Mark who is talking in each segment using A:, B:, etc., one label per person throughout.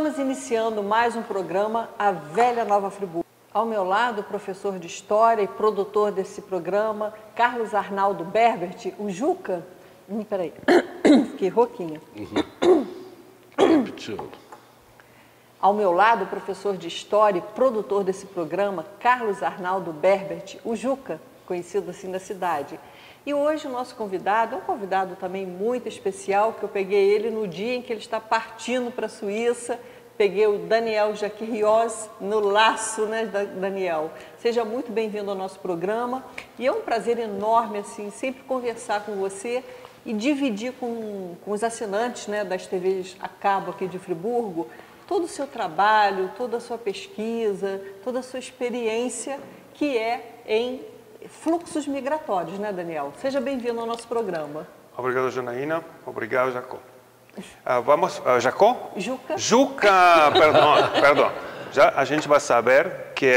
A: Estamos iniciando mais um programa, A Velha Nova Friburgo. Ao meu lado, o professor de História e produtor desse programa, Carlos Arnaldo Berbert, o Juca. Peraí, fiquei rouquinha.
B: Repetindo.
A: Ao meu lado, o professor de História e produtor desse programa, Carlos Arnaldo Berbert, o Juca, conhecido assim da cidade. E hoje o nosso convidado é um convidado também muito especial, que eu peguei ele no dia em que ele está partindo para a Suíça. Peguei o Daniel Jaquirioz no laço, né, Daniel? Seja muito bem-vindo ao nosso programa. E é um prazer enorme, assim, sempre conversar com você e dividir com os assinantes, né, das TVs a cabo aqui de Friburgo, todo o seu trabalho, toda a sua pesquisa, toda a sua experiência, que é em fluxos migratórios, né, Daniel? Seja bem-vindo ao nosso programa.
C: Obrigado, Janaína. Obrigado, Jacó. Vamos, Jacó?
A: Juca.
C: Juca, perdão. Já a gente vai saber que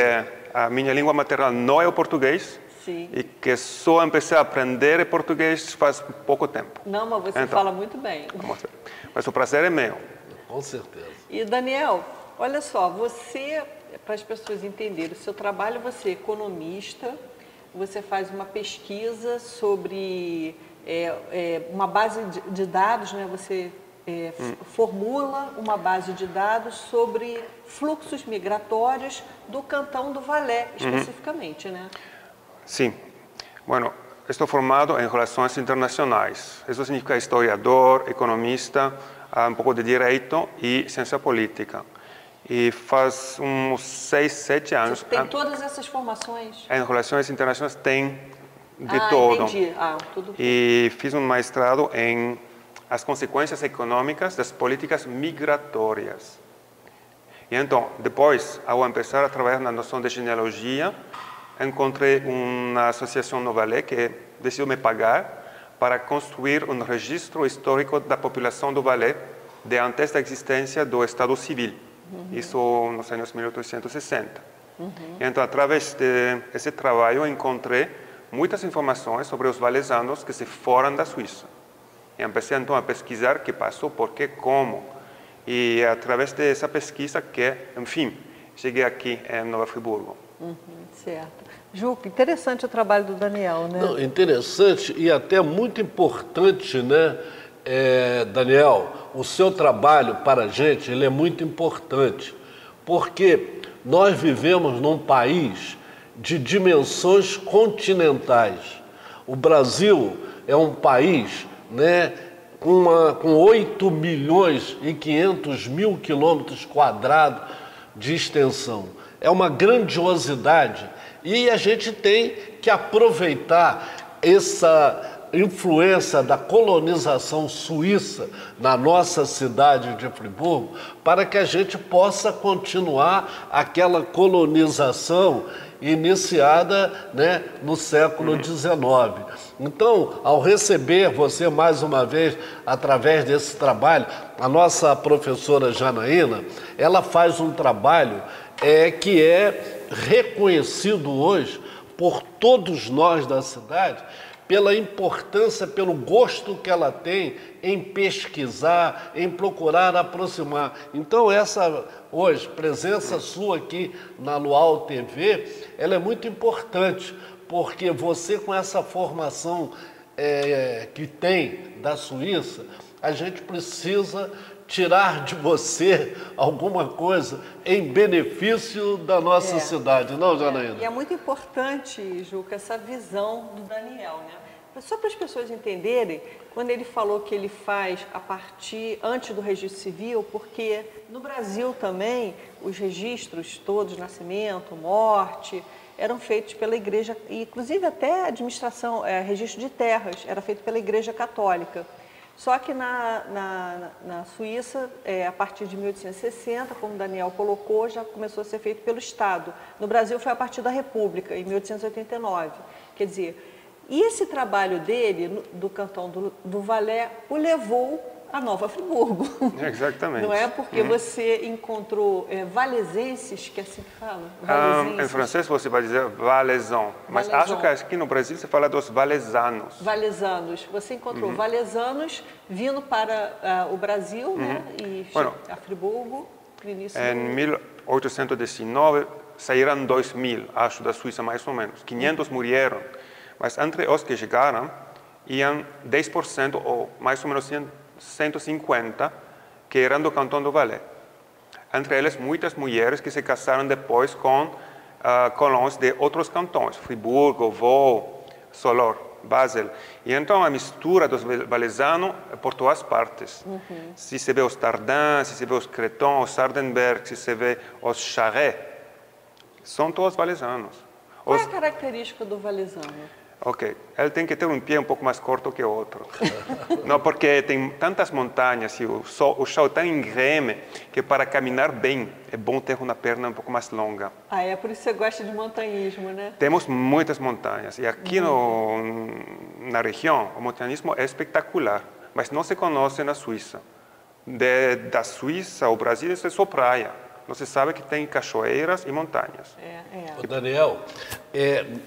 C: a minha língua materna não é o português.
A: Sim.
C: E que só comecei a aprender português faz pouco tempo.
A: Não, mas você
C: então,
A: fala muito bem.
C: Vamos ver. Mas o prazer é meu.
B: Com certeza.
A: E, Daniel, olha só, você, para as pessoas entenderem o seu trabalho, você é economista, você faz uma pesquisa sobre uma base de dados, né? Você formula uma base de dados sobre fluxos migratórios do Cantão do Valais, especificamente, né?
C: Sim. Bueno, estou formado em relações internacionais. Isso significa historiador, economista, um pouco de direito e ciência política. E faz uns 6, 7 anos...
A: Você tem todas essas formações?
C: Em relações internacionais tem de todo.
A: Entendi. Tudo
C: e fiz um mestrado em as consequências econômicas das políticas migratórias. E então, depois, ao começar a trabalhar na noção de genealogia, encontrei uma associação no Valais que decidiu me pagar para construir um registro histórico da população do Valais de antes da existência do Estado Civil. Isso nos anos 1860. Então, através desse trabalho, encontrei muitas informações sobre os valesanos que se foram da Suíça. E comecei então a pesquisar o que passou, por quê, como. E através dessa pesquisa que, enfim, cheguei aqui em Nova Friburgo.
A: Certo. Juca, interessante o trabalho do Daniel, né?
B: Não, interessante e até muito importante, né, Daniel? O seu trabalho para a gente, ele é muito importante, porque nós vivemos num país de dimensões continentais. O Brasil é um país, né, com 8 milhões e 500 mil quilômetros quadrados de extensão. É uma grandiosidade e a gente tem que aproveitar essa influência da colonização suíça na nossa cidade de Friburgo para que a gente possa continuar aquela colonização iniciada, né, no século XIX. Então, ao receber você mais uma vez, através desse trabalho, a nossa professora Janaína, ela faz um trabalho que é reconhecido hoje por todos nós da cidade, pela importância, pelo gosto que ela tem em pesquisar, em procurar aproximar. Então, essa hoje, presença sua aqui na Luau TV, ela é muito importante, porque você com essa formação que tem da Suíça, a gente precisa tirar de você alguma coisa em benefício da nossa cidade, não, Janaína?
A: E é muito importante, Juca, essa visão do Daniel, né? Só para as pessoas entenderem, quando ele falou que ele faz a partir, antes do registro civil, porque no Brasil também os registros todos, nascimento, morte, eram feitos pela Igreja, inclusive até administração, registro de terras, era feito pela Igreja Católica. Só que na Suíça, a partir de 1860, como o Daniel colocou, já começou a ser feito pelo Estado. No Brasil foi a partir da República, em 1889. Quer dizer, e esse trabalho dele, do Cantão do Valais, o levou a Nova Friburgo.
C: Exatamente.
A: Não é porque você encontrou valaisenses, que é assim que fala?
C: Em francês você vai dizer valaisan, mas acho que aqui no Brasil você fala dos valaisanos.
A: Valaisanos. Você encontrou valaisanos vindo para o Brasil, né? E a Friburgo.
C: Em 1819 saíram 2.000, acho, da Suíça mais ou menos. 500 morreram, mas entre os que chegaram, iam 10% ou mais ou menos 150 que eram do Cantão do Valais. Entre eles, muitas mulheres que se casaram depois com colons de outros cantões, Friburgo, Vaud, Solor, Basel. E então a mistura dos valaisanos por todas partes. Se se vê os Tardins, se se vê os Cretons, os Sardenberg, se se vê os Charret, são todos valaisanos.
A: Qual é a característica do valaisano?
C: Ok, ele tem que ter um pé um pouco mais curto que o outro. Não, porque tem tantas montanhas e o chão é tão íngreme que para caminhar bem é bom ter uma perna um pouco mais longa.
A: Ah, é por isso que você gosta de montanhismo, né?
C: Temos muitas montanhas e aqui na região o montanhismo é espetacular, mas não se conhece na Suíça. Da Suíça ao Brasil é só praia. Não se sabe que tem cachoeiras e montanhas.
B: Daniel,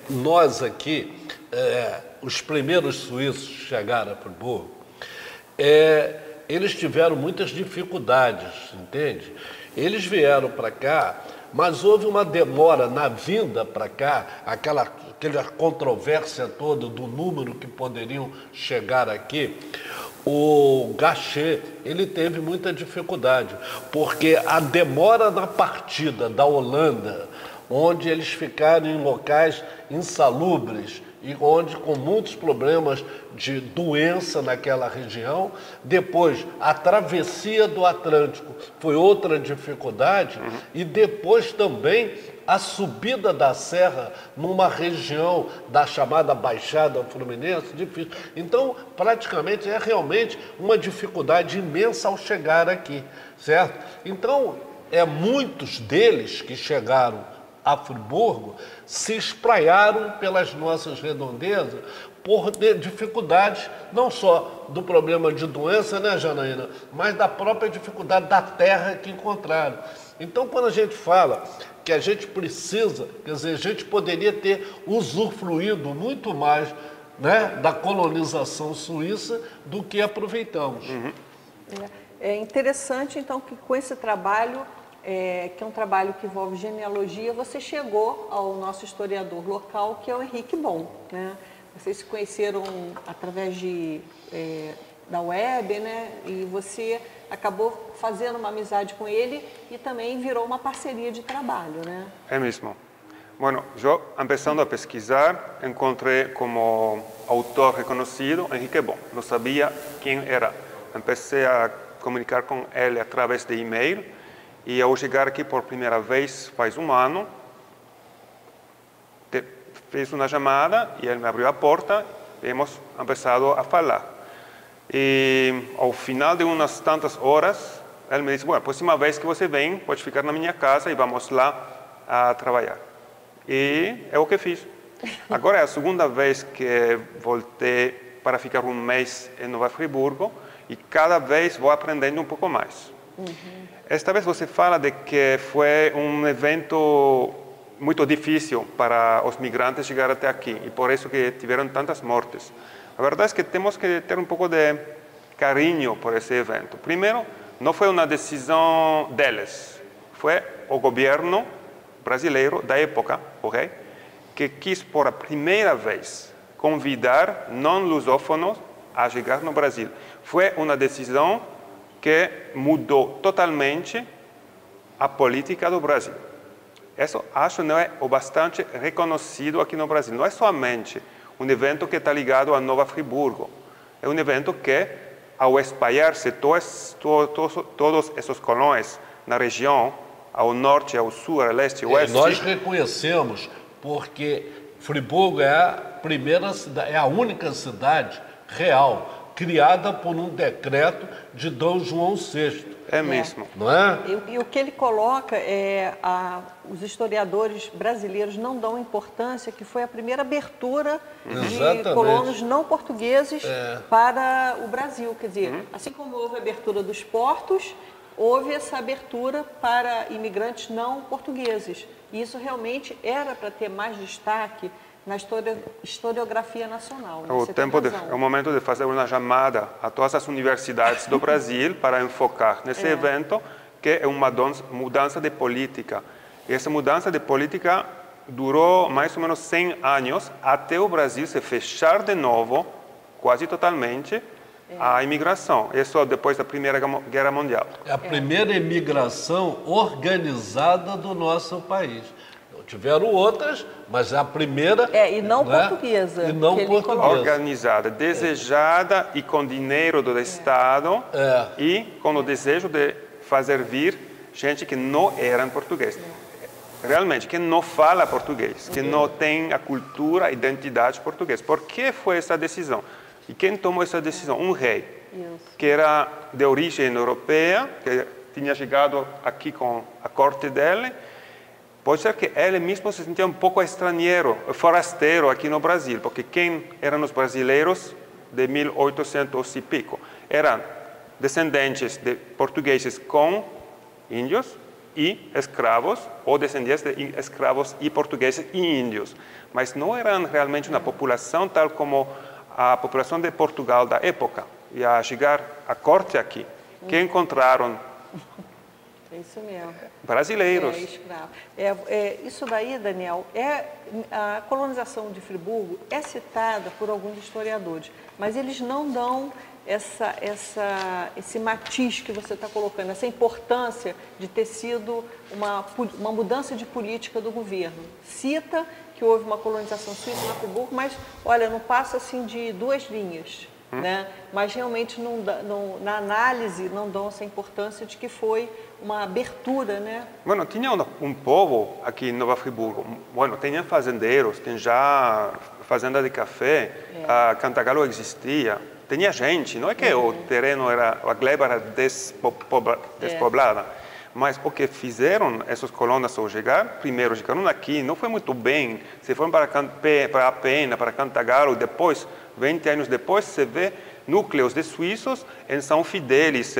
B: nós aqui, os primeiros suíços que chegaram a Friburgo, eles tiveram muitas dificuldades, entende? Eles vieram para cá, mas houve uma demora na vinda para cá, aquela controvérsia toda do número que poderiam chegar aqui. O Gachet, ele teve muita dificuldade, porque a demora na partida da Holanda, onde eles ficaram em locais insalubres e onde com muitos problemas de doença naquela região, depois a travessia do Atlântico foi outra dificuldade e depois também a subida da serra numa região da chamada Baixada Fluminense, difícil. Então, praticamente, é realmente uma dificuldade imensa ao chegar aqui, certo? Então, muitos deles que chegaram a Friburgo se espraiaram pelas nossas redondezas por dificuldades, não só do problema de doença, né, Janaína, mas da própria dificuldade da terra que encontraram. Então, quando a gente fala que a gente precisa, quer dizer, a gente poderia ter usufruído muito mais, né, da colonização suíça do que aproveitamos.
A: É interessante, então, que com esse trabalho, que é um trabalho que envolve genealogia, você chegou ao nosso historiador local, que é o Henrique Bon, né? Vocês se conheceram através da web, né? E você acabou fazendo uma amizade com ele e também virou uma parceria de trabalho, né?
C: É mesmo. Bueno, eu, começando a pesquisar, encontrei como autor reconhecido Henrique Bon. Não sabia quem era. Comecei a comunicar com ele através de e-mail e ao chegar aqui por primeira vez, faz um ano, fez uma chamada e ele me abriu a porta e hemos começado a falar. E ao final de umas tantas horas, ele me disse, bueno, próxima vez que você vem, pode ficar na minha casa e vamos lá a trabalhar. E é o que fiz. Agora é a segunda vez que voltei para ficar um mês em Nova Friburgo e cada vez vou aprendendo um pouco mais. Esta vez você fala de que foi um evento muito difícil para os migrantes chegar até aqui e por isso que tiveram tantas mortes. A verdade é que temos que ter um pouco de carinho por esse evento. Primeiro, não foi uma decisão deles, foi o governo brasileiro da época, ok, que quis por a primeira vez convidar não-lusófonos a chegar no Brasil. Foi uma decisão que mudou totalmente a política do Brasil. Isso acho não é o bastante reconhecido aqui no Brasil. Não é somente um evento que está ligado a Nova Friburgo. É um evento que, ao espalhar-se todos esses colões na região, ao norte, ao sul, ao leste e oeste...
B: Nós reconhecemos porque Friburgo é a única cidade real criada por um decreto de Dom João VI.
C: É mesmo.
B: Não é?
A: E o que ele coloca os historiadores brasileiros não dão importância, que foi a primeira abertura de colonos não portugueses para o Brasil. Quer dizer, assim como houve a abertura dos portos, houve essa abertura para imigrantes não portugueses. E isso realmente era para ter mais destaque na historiografia nacional. Né?
C: É o momento de fazer uma chamada a todas as universidades do Brasil para enfocar nesse evento que é uma mudança de política. E essa mudança de política durou mais ou menos 100 anos, até o Brasil se fechar de novo, quase totalmente, à imigração. Isso depois da Primeira Guerra Mundial.
B: É a primeira imigração organizada do nosso país. Tiveram outras, mas a primeira...
A: e não portuguesa.
B: E não portuguesa.
C: Organizada, desejada e com dinheiro do Estado e com o desejo de fazer vir gente que não era português. Realmente, que não fala português, que não tem a cultura, a identidade portuguesa. Por que foi essa decisão? E quem tomou essa decisão? Um rei, que era de origem europeia, que tinha chegado aqui com a corte dele. Pode ser que ele mesmo se sentia um pouco estrangeiro, forasteiro aqui no Brasil, porque quem eram os brasileiros de 1800 e pico? Eram descendentes de portugueses com índios e escravos, ou descendentes de escravos e portugueses e índios. Mas não eram realmente uma população tal como a população de Portugal da época. E a chegar à corte aqui, que encontraram
A: isso mesmo.
C: Brasileiros.
A: Escravo. Isso daí, Daniel, a colonização de Friburgo é citada por alguns historiadores, mas eles não dão esse matiz que você está colocando, essa importância de ter sido uma mudança de política do governo. Cita que houve uma colonização suíça na Friburgo, mas, olha, não passa assim de 2 linhas. Né? Mas realmente na análise não dão essa importância de que foi uma abertura, né?
C: Bueno, tinha um povo aqui em Nova Friburgo. Bueno, tinha fazendeiros, tinha já fazenda de café, a Cantagalo existia, tinha gente. Não é que o terreno a gleba era despoblada, mas o que fizeram esses colonos ao chegar, primeiro chegaram aqui, não foi muito bem, se foram para a Pena, para Cantagalo, depois 20 anos depois, se vê núcleos de suíços em São Fidélis,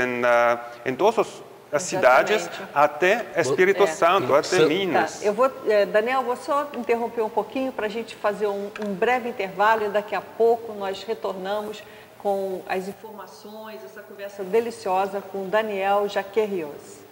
C: em todas as cidades, até Espírito Santo, até Minas.
A: Daniel, vou só interromper um pouquinho para a gente fazer um breve intervalo e daqui a pouco nós retornamos com as informações, essa conversa deliciosa com Daniel Jaquer Rios.